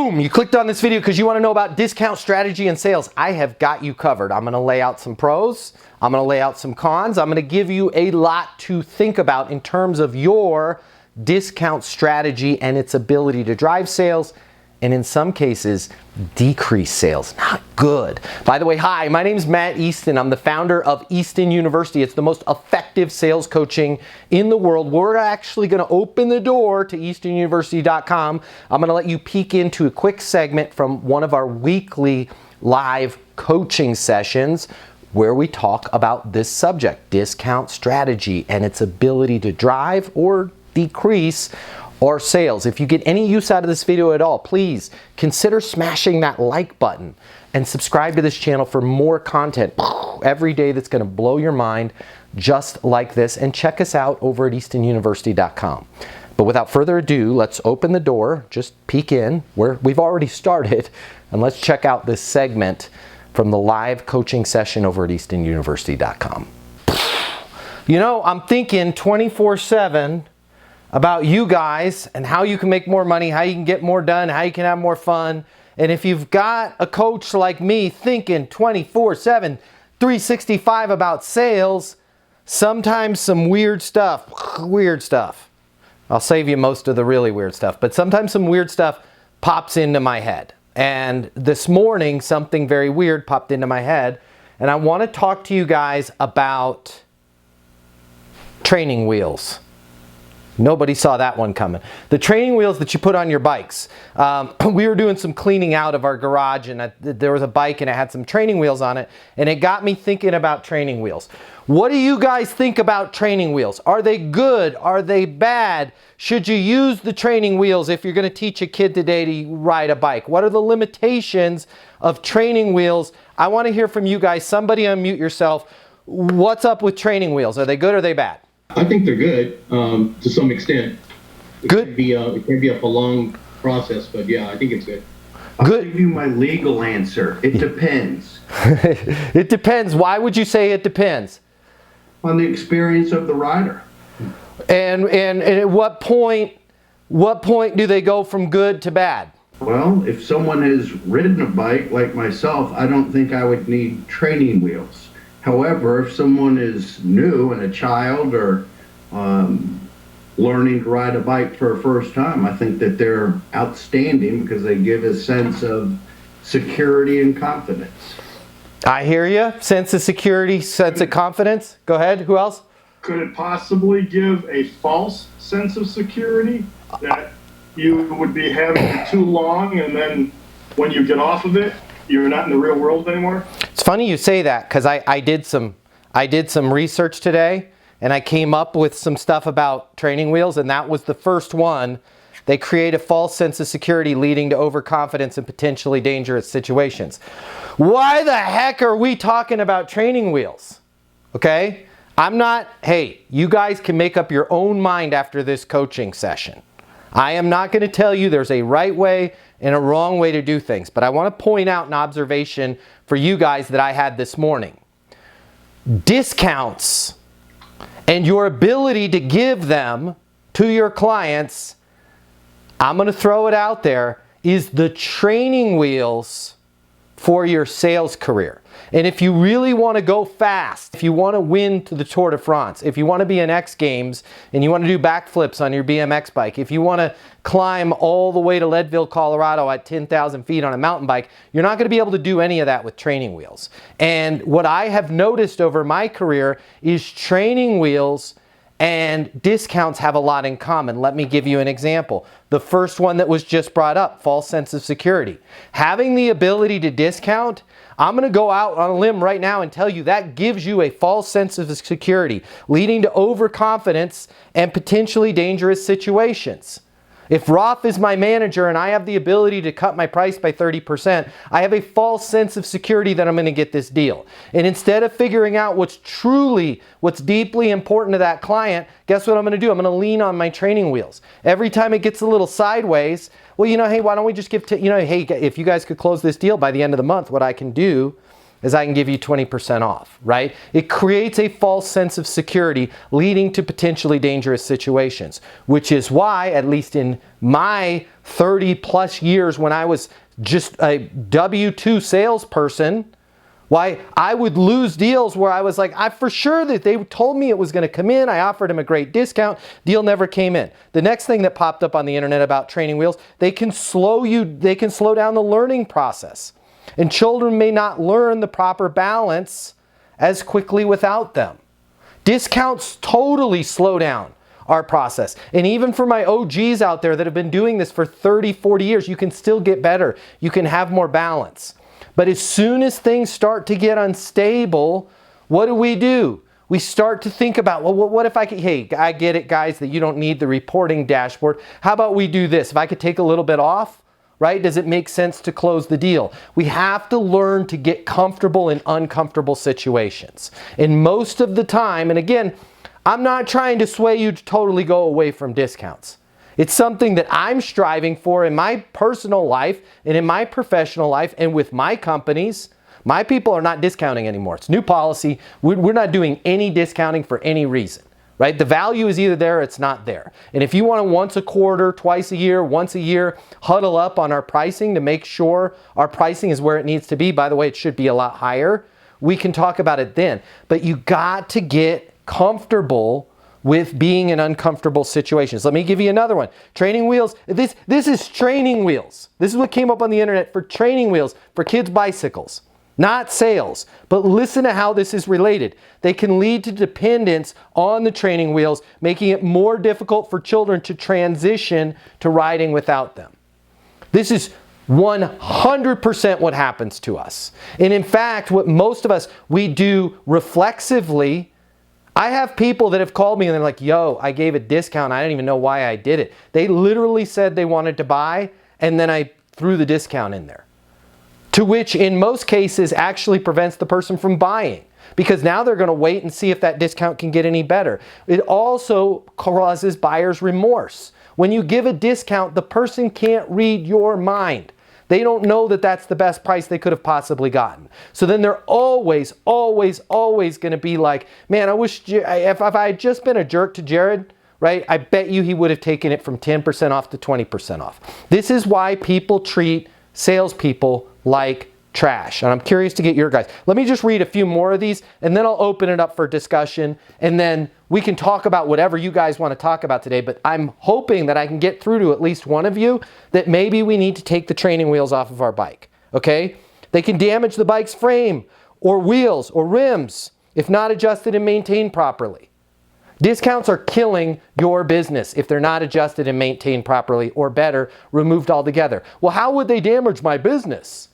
Boom, you clicked on this video because you want to know about discount strategy and sales. I have got you covered. I'm going to lay out some pros. I'm going to lay out some cons. I'm going to give you a lot to think about in terms of your discount strategy and its ability to drive sales, and in some cases, decrease sales. Not good. By the way, hi, my name is Matt Easton. I'm the founder of Easton University. It's the most effective sales coaching in the world. We're actually going to open the door to eastonuniversity.com. I'm going to let you peek into a quick segment from one of our weekly live coaching sessions where we talk about this subject, discount strategy and its ability to drive or decrease or sales. If you get any use out of this video at all, please consider smashing that like button and subscribe to this channel for more content every day that's going to blow your mind just like this. And check us out over at eastonuniversity.com. But without further ado, let's open the door, just peek in where we've already started, and let's check out this segment from the live coaching session over at eastonuniversity.com. You know, I'm thinking 24/7 about you guys and how you can make more money, how you can get more done, how you can have more fun. And if you've got a coach like me thinking 24/7, 365 about sales, sometimes some weird stuff. I'll save you most of the really weird stuff, but sometimes some weird stuff pops into my head. And this morning, something very weird popped into my head, and I want to talk to you guys about training wheels. Nobody saw that one coming. The training wheels that you put on your bikes. We were doing some cleaning out of our garage, and there was a bike and it had some training wheels on it, and it got me thinking about training wheels. What do you guys think about training wheels? Are they good? Are they bad? Should you use the training wheels if you're going to teach a kid today to ride a bike? What are the limitations of training wheels? I want to hear from you guys. Somebody unmute yourself. What's up with training wheels? Are they good or are they bad? I think they're good to some extent. Good. It can be a prolonged process, but yeah, I think it's good. I'll give you my legal answer. It depends. It depends. Why would you say it depends? On the experience of the rider. And at what point do they go from good to bad? Well, if someone has ridden a bike like myself, I don't think I would need training wheels. However, if someone is new and a child or learning to ride a bike for a first time, I think that they're outstanding because they give a sense of security and confidence. I hear you. Sense of security, sense of confidence. Go ahead. Who else? Could it possibly give a false sense of security that you would be having it too long, and then when you get off of it, you're not in the real world anymore? It's funny you say that because I did some research today, and I came up with some stuff about training wheels, and that was the first one. They create a false sense of security leading to overconfidence and potentially dangerous situations. Why the heck are we talking about training wheels? Okay? Hey, you guys can make up your own mind after this coaching session. I am not going to tell you there's a right way and a wrong way to do things, but I want to point out an observation for you guys that I had this morning. Discounts and your ability to give them to your clients, I'm going to throw it out there, is the training wheels for your sales career. And if you really want to go fast, if you want to win to the Tour de France, if you want to be in X Games and you want to do backflips on your BMX bike, if you want to climb all the way to Leadville, Colorado at 10,000 feet on a mountain bike, you're not going to be able to do any of that with training wheels. And what I have noticed over my career is training wheels and discounts have a lot in common. Let me give you an example. The first one that was just brought up, false sense of security. Having the ability to discount, I'm going to go out on a limb right now and tell you that gives you a false sense of security, leading to overconfidence and potentially dangerous situations. If Roth is my manager and I have the ability to cut my price by 30%, I have a false sense of security that I'm going to get this deal. And instead of figuring out what's deeply important to that client, guess what I'm going to do? I'm going to lean on my training wheels. Every time it gets a little sideways, well, hey, why don't we just hey, if you guys could close this deal by the end of the month, what I can do as I can give you 20% off, right? It creates a false sense of security leading to potentially dangerous situations, which is why, at least in my 30 plus years when I was just a W-2 salesperson, why I would lose deals where I was like, I for sure that they told me it was going to come in. I offered them a great discount. Deal never came in. The next thing that popped up on the internet about training wheels, they can slow down the learning process. And children may not learn the proper balance as quickly without them. Discounts totally slow down our process. And even for my OGs out there that have been doing this for 30, 40 years, you can still get better. You can have more balance. But as soon as things start to get unstable, what do? We start to think about, well, what if I could, hey, I get it, guys, that you don't need the reporting dashboard. How about we do this? If I could take a little bit off, right? Does it make sense to close the deal? We have to learn to get comfortable in uncomfortable situations. And most of the time, and again, I'm not trying to sway you to totally go away from discounts. It's something that I'm striving for in my personal life and in my professional life and with my companies. My people are not discounting anymore. It's new policy. We're not doing any discounting for any reason, right? The value is either there or it's not there. And if you want to once a quarter, twice a year, once a year, huddle up on our pricing to make sure our pricing is where it needs to be. By the way, it should be a lot higher. We can talk about it then. But you got to get comfortable with being in uncomfortable situations. Let me give you another one. Training wheels. This is training wheels. This is what came up on the internet for training wheels for kids' bicycles. Not sales. But listen to how this is related. They can lead to dependence on the training wheels, making it more difficult for children to transition to riding without them. This is 100% what happens to us. And in fact, what most of us, we do reflexively. I have people that have called me and they're like, yo, I gave a discount. I didn't even know why I did it. They literally said they wanted to buy and then I threw the discount in there. To which in most cases actually prevents the person from buying because now they're going to wait and see if that discount can get any better. It also causes buyer's remorse. When you give a discount, the person can't read your mind. They don't know that that's the best price they could have possibly gotten. So then they're always going to be like, man, I wish if I had just been a jerk to Jared, right? I bet you he would have taken it from 10% off to 20% off. This is why people treat salespeople like trash. And I'm curious to get your guys. Let me just read a few more of these and then I'll open it up for discussion and then we can talk about whatever you guys want to talk about today. But I'm hoping that I can get through to at least one of you that maybe we need to take the training wheels off of our bike. Okay? They can damage the bike's frame or wheels or rims if not adjusted and maintained properly. Discounts are killing your business if they're not adjusted and maintained properly or better, removed altogether. Well, how would they damage my business?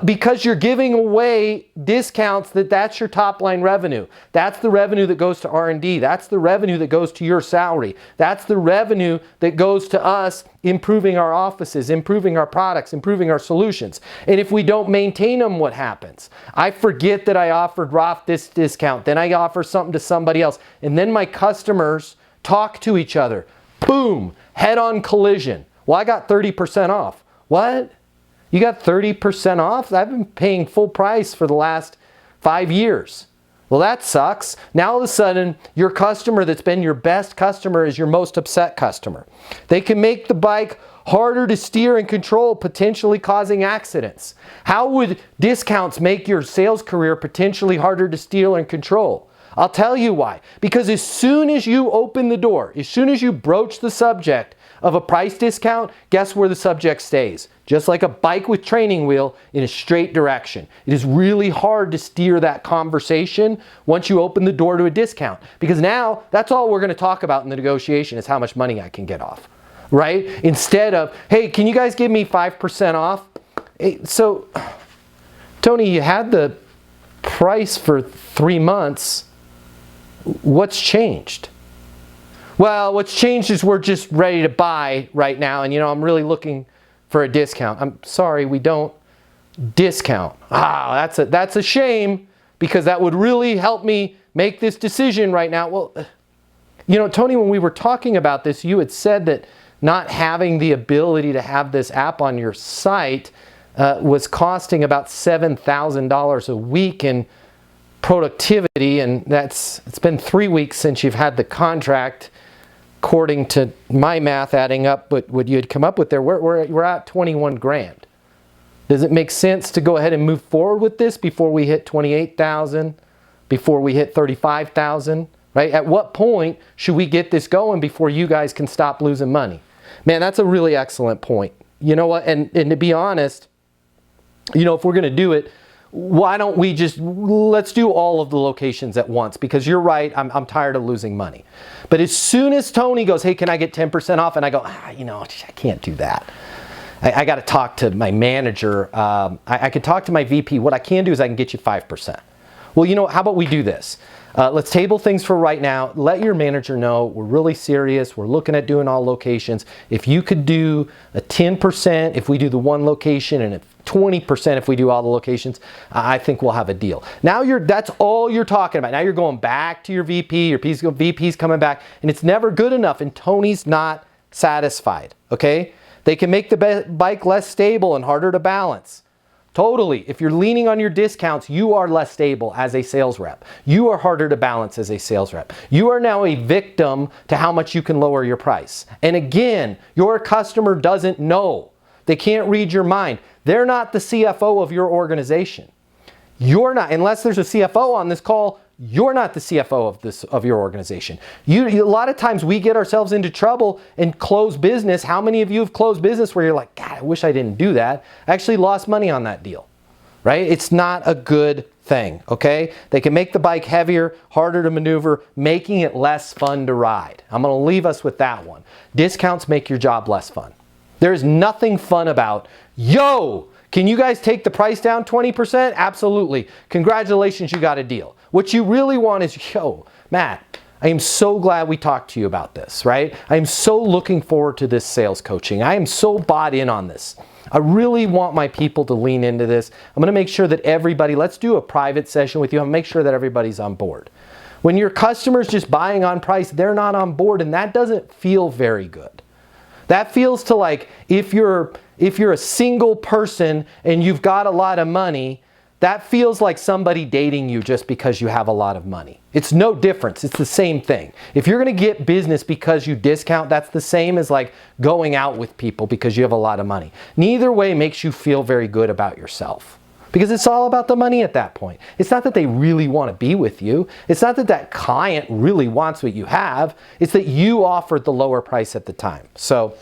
Because you're giving away discounts that's your top line revenue. That's the revenue that goes to R&D. That's the revenue that goes to your salary. That's the revenue that goes to us improving our offices, improving our products, improving our solutions. And if we don't maintain them, what happens? I forget that I offered Roth this discount. Then I offer something to somebody else. And then my customers talk to each other. Boom, head-on collision. Well, I got 30% off. What? You got 30% off? I've been paying full price for the last 5 years. Well, that sucks. Now all of a sudden, your customer that's been your best customer is your most upset customer. They can make the bike harder to steer and control, potentially causing accidents. How would discounts make your sales career potentially harder to steer and control? I'll tell you why. Because as soon as you open the door, as soon as you broach the subject of a price discount, guess where the subject stays? Just like a bike with training wheel in a straight direction. It is really hard to steer that conversation once you open the door to a discount. Because now, that's all we're going to talk about in the negotiation is how much money I can get off. Right? Instead of, hey, can you guys give me 5% off? Hey, so, Tony, you had the price for 3 months. What's changed? Well, what's changed is we're just ready to buy right now. And, I'm really looking for a discount. I'm sorry, we don't discount. That's a shame because that would really help me make this decision right now. Well, Tony, when we were talking about this, you had said that not having the ability to have this app on your site was costing about $7,000 a week in productivity, and it's been 3 weeks since you've had the contract. According to my math, adding up what you had come up with there, we're at 21 grand. Does it make sense to go ahead and move forward with this before we hit 28,000, before we hit 35,000, right? At what point should we get this going before you guys can stop losing money? Man, that's a really excellent point. You know what? And to be honest, you know, if we're going to do it, why don't we just, let's do all of the locations at once, because you're right, I'm tired of losing money. But as soon as Tony goes, hey, can I get 10% off? And I go, you know, I can't do that. I got to talk to my manager. I could talk to my VP. What I can do is I can get you 5%. Well, you know, how about we do this? Let's table things for right now. Let your manager know we're really serious. We're looking at doing all locations. If you could do a 10% if we do the one location, and 20% if we do all the locations, I think we'll have a deal. Now that's all you're talking about. Now you're going back to your VP, your VP's coming back, and it's never good enough, and Tony's not satisfied, okay? They can make the bike less stable and harder to balance. Totally. If you're leaning on your discounts, you are less stable as a sales rep. You are harder to balance as a sales rep. You are now a victim to how much you can lower your price. And again, your customer doesn't know. They can't read your mind. They're not the CFO of your organization. You're not, unless there's a CFO on this call, you're not the CFO of your organization. A lot of times we get ourselves into trouble and close business. How many of you have closed business where you're like, God, I wish I didn't do that. I actually lost money on that deal, right? It's not a good thing, okay? They can make the bike heavier, harder to maneuver, making it less fun to ride. I'm going to leave us with that one. Discounts make your job less fun. There's nothing fun about, yo, can you guys take the price down 20%? Absolutely. Congratulations, you got a deal. What you really want is, yo, Matt, I am so glad we talked to you about this, right? I am so looking forward to this sales coaching. I am so bought in on this. I really want my people to lean into this. I'm going to make sure that everybody, let's do a private session with you. I'm going to make sure that everybody's on board. When your customer's just buying on price, they're not on board, and that doesn't feel very good. That feels to like, if you're a single person and you've got a lot of money, that feels like somebody dating you just because you have a lot of money. It's no difference. It's the same thing. If you're going to get business because you discount, that's the same as like going out with people because you have a lot of money. Neither way makes you feel very good about yourself, because it's all about the money at that point. It's not that they really want to be with you. It's not that that client really wants what you have. It's that you offered the lower price at the time. So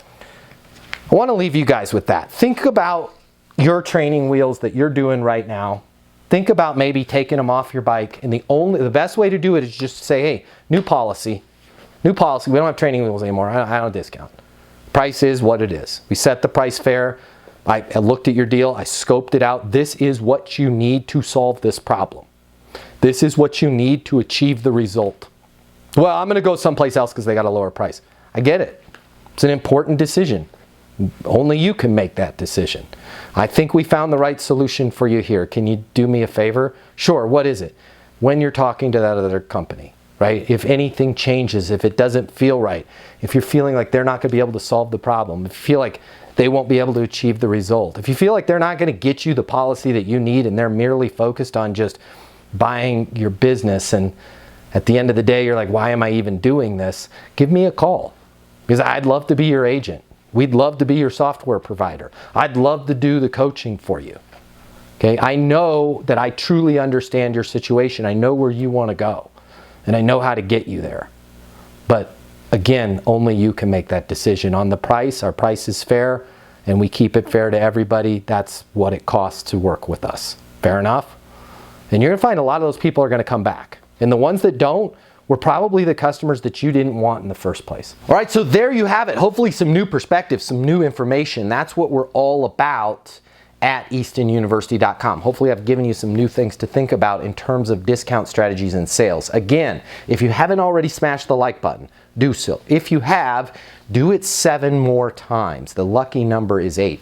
I want to leave you guys with that. Think about your training wheels that you're doing right now. Think about maybe taking them off your bike, and the best way to do it is just to say, hey, new policy. We don't have training wheels anymore. I don't discount. Price is what it is. We set the price fair. I looked at your deal. I scoped it out. This is what you need to solve this problem. This is what you need to achieve the result. Well, I'm going to go someplace else because they got a lower price. I get it. It's an important decision. Only you can make that decision. I think we found the right solution for you here. Can you do me a favor? Sure, what is it? When you're talking to that other company, right? If anything changes, if it doesn't feel right, if you're feeling like they're not going to be able to solve the problem, if you feel like they won't be able to achieve the result, if you feel like they're not going to get you the policy that you need and they're merely focused on just buying your business, and at the end of the day you're like, why am I even doing this? Give me a call, because I'd love to be your agent. We'd love to be your software provider. I'd love to do the coaching for you. Okay? I know that I truly understand your situation. I know where you want to go, and I know how to get you there. But again, only you can make that decision. On the price, our price is fair, and we keep it fair to everybody. That's what it costs to work with us. Fair enough? And you're going to find a lot of those people are going to come back. And the ones that don't, were probably the customers that you didn't want in the first place. All right, so there you have it. Hopefully some new perspective, some new information. That's what we're all about at eastonuniversity.com. Hopefully I've given you some new things to think about in terms of discount strategies and sales. Again, if you haven't already smashed the like button, do so. If you have, do it 7 more times. The lucky number is 8.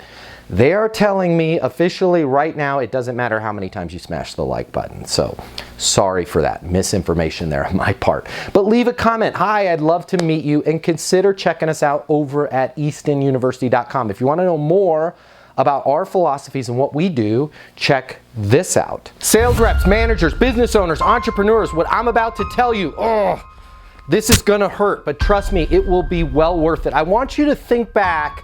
They are telling me officially right now it doesn't matter how many times you smash the like button. So sorry for that misinformation there on my part. But leave a comment. Hi, I'd love to meet you, and consider checking us out over at eastonuniversity.com. If you want to know more about our philosophies and what we do, check this out. Sales reps, managers, business owners, entrepreneurs, what I'm about to tell you, this is gonna hurt, but trust me, it will be well worth it. I want you to think back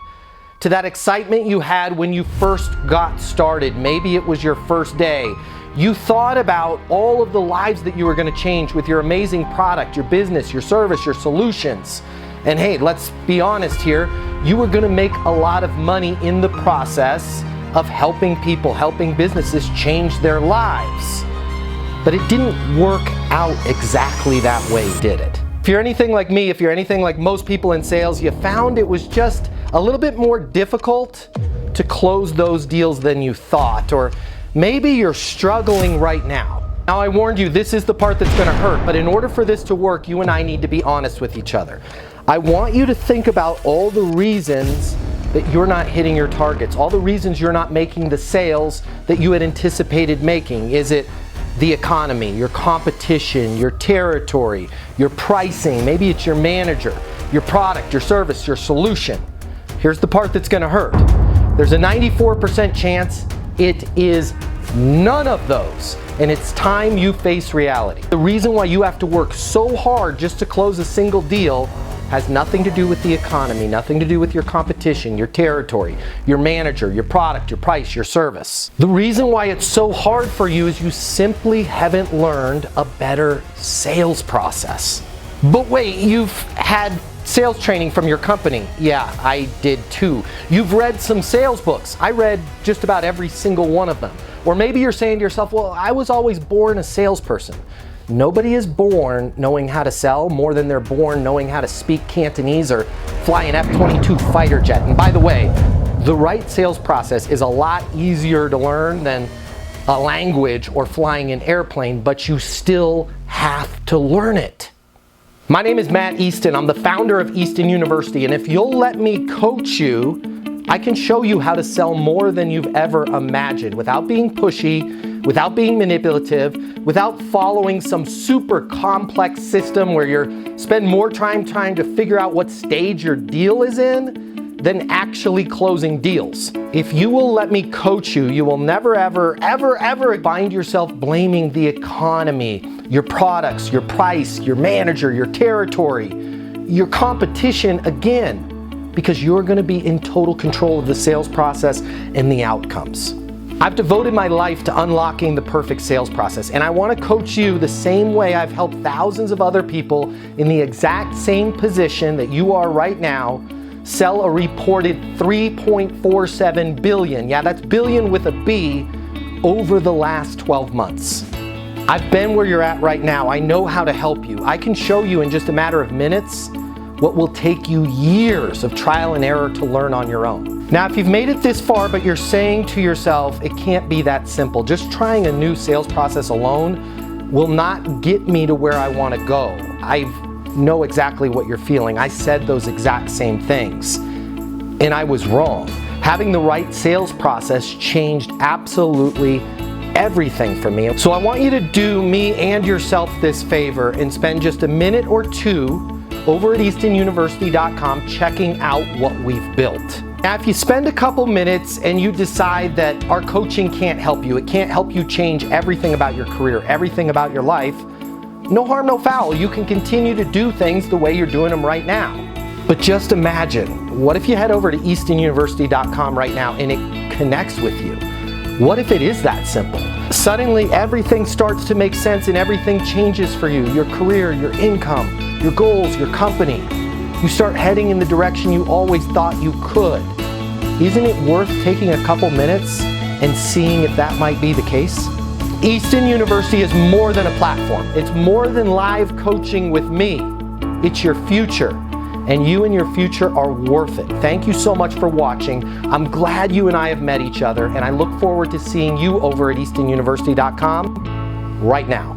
to that excitement you had when you first got started. Maybe it was your first day. You thought about all of the lives that you were gonna change with your amazing product, your business, your service, your solutions. And hey, let's be honest here, you were gonna make a lot of money in the process of helping people, helping businesses change their lives. But it didn't work out exactly that way, did it? If you're anything like me, if you're anything like most people in sales, you found it was just a little bit more difficult to close those deals than you thought, or maybe you're struggling right now. Now, I warned you, this is the part that's gonna hurt, but in order for this to work, you and I need to be honest with each other. I want you to think about all the reasons that you're not hitting your targets, all the reasons you're not making the sales that you had anticipated making. Is it the economy, your competition, your territory, your pricing? Maybe it's your manager, your product, your service, your solution. Here's the part that's gonna hurt. There's a 94% chance it is none of those, and it's time you face reality. The reason why you have to work so hard just to close a single deal has nothing to do with the economy, nothing to do with your competition, your territory, your manager, your product, your price, your service. The reason why it's so hard for you is you simply haven't learned a better sales process. But wait, you've had sales training from your company. Yeah, I did too. You've read some sales books. I read just about every single one of them. Or maybe you're saying to yourself, well, I was always born a salesperson. Nobody is born knowing how to sell more than they're born knowing how to speak Cantonese or fly an F-22 fighter jet. And by the way, the right sales process is a lot easier to learn than a language or flying an airplane, but you still have to learn it. My name is Matt Easton. I'm the founder of Easton University, and if you'll let me coach you, I can show you how to sell more than you've ever imagined without being pushy, without being manipulative, without following some super complex system where you spend more time trying to figure out what stage your deal is in than actually closing deals. If you will let me coach you, you will never, ever, ever, ever find yourself blaming the economy, your products, your price, your manager, your territory, your competition again, because you're gonna be in total control of the sales process and the outcomes. I've devoted my life to unlocking the perfect sales process, and I wanna coach you the same way I've helped thousands of other people in the exact same position that you are right now sell a reported $3.47 billion, yeah, that's billion with a B, over the last 12 months. I've been where you're at right now. I know how to help you. I can show you in just a matter of minutes what will take you years of trial and error to learn on your own. Now, if you've made it this far, but you're saying to yourself, it can't be that simple, just trying a new sales process alone will not get me to where I want to go. I know exactly what you're feeling. I said those exact same things, and I was wrong. Having the right sales process changed absolutely everything for me. So I want you to do me and yourself this favor and spend just a minute or two over at eastonuniversity.com checking out what we've built. Now, if you spend a couple minutes and you decide that our coaching can't help you, it can't help you change everything about your career, everything about your life, no harm, no foul. You can continue to do things the way you're doing them right now. But just imagine, what if you head over to eastonuniversity.com right now and it connects with you? What if it is that simple? Suddenly everything starts to make sense and everything changes for you. Your career, your income, your goals, your company. You start heading in the direction you always thought you could. Isn't it worth taking a couple minutes and seeing if that might be the case? Easton University is more than a platform. It's more than live coaching with me. It's your future, and you and your future are worth it. Thank you so much for watching. I'm glad you and I have met each other, and I look forward to seeing you over at eastonuniversity.com right now.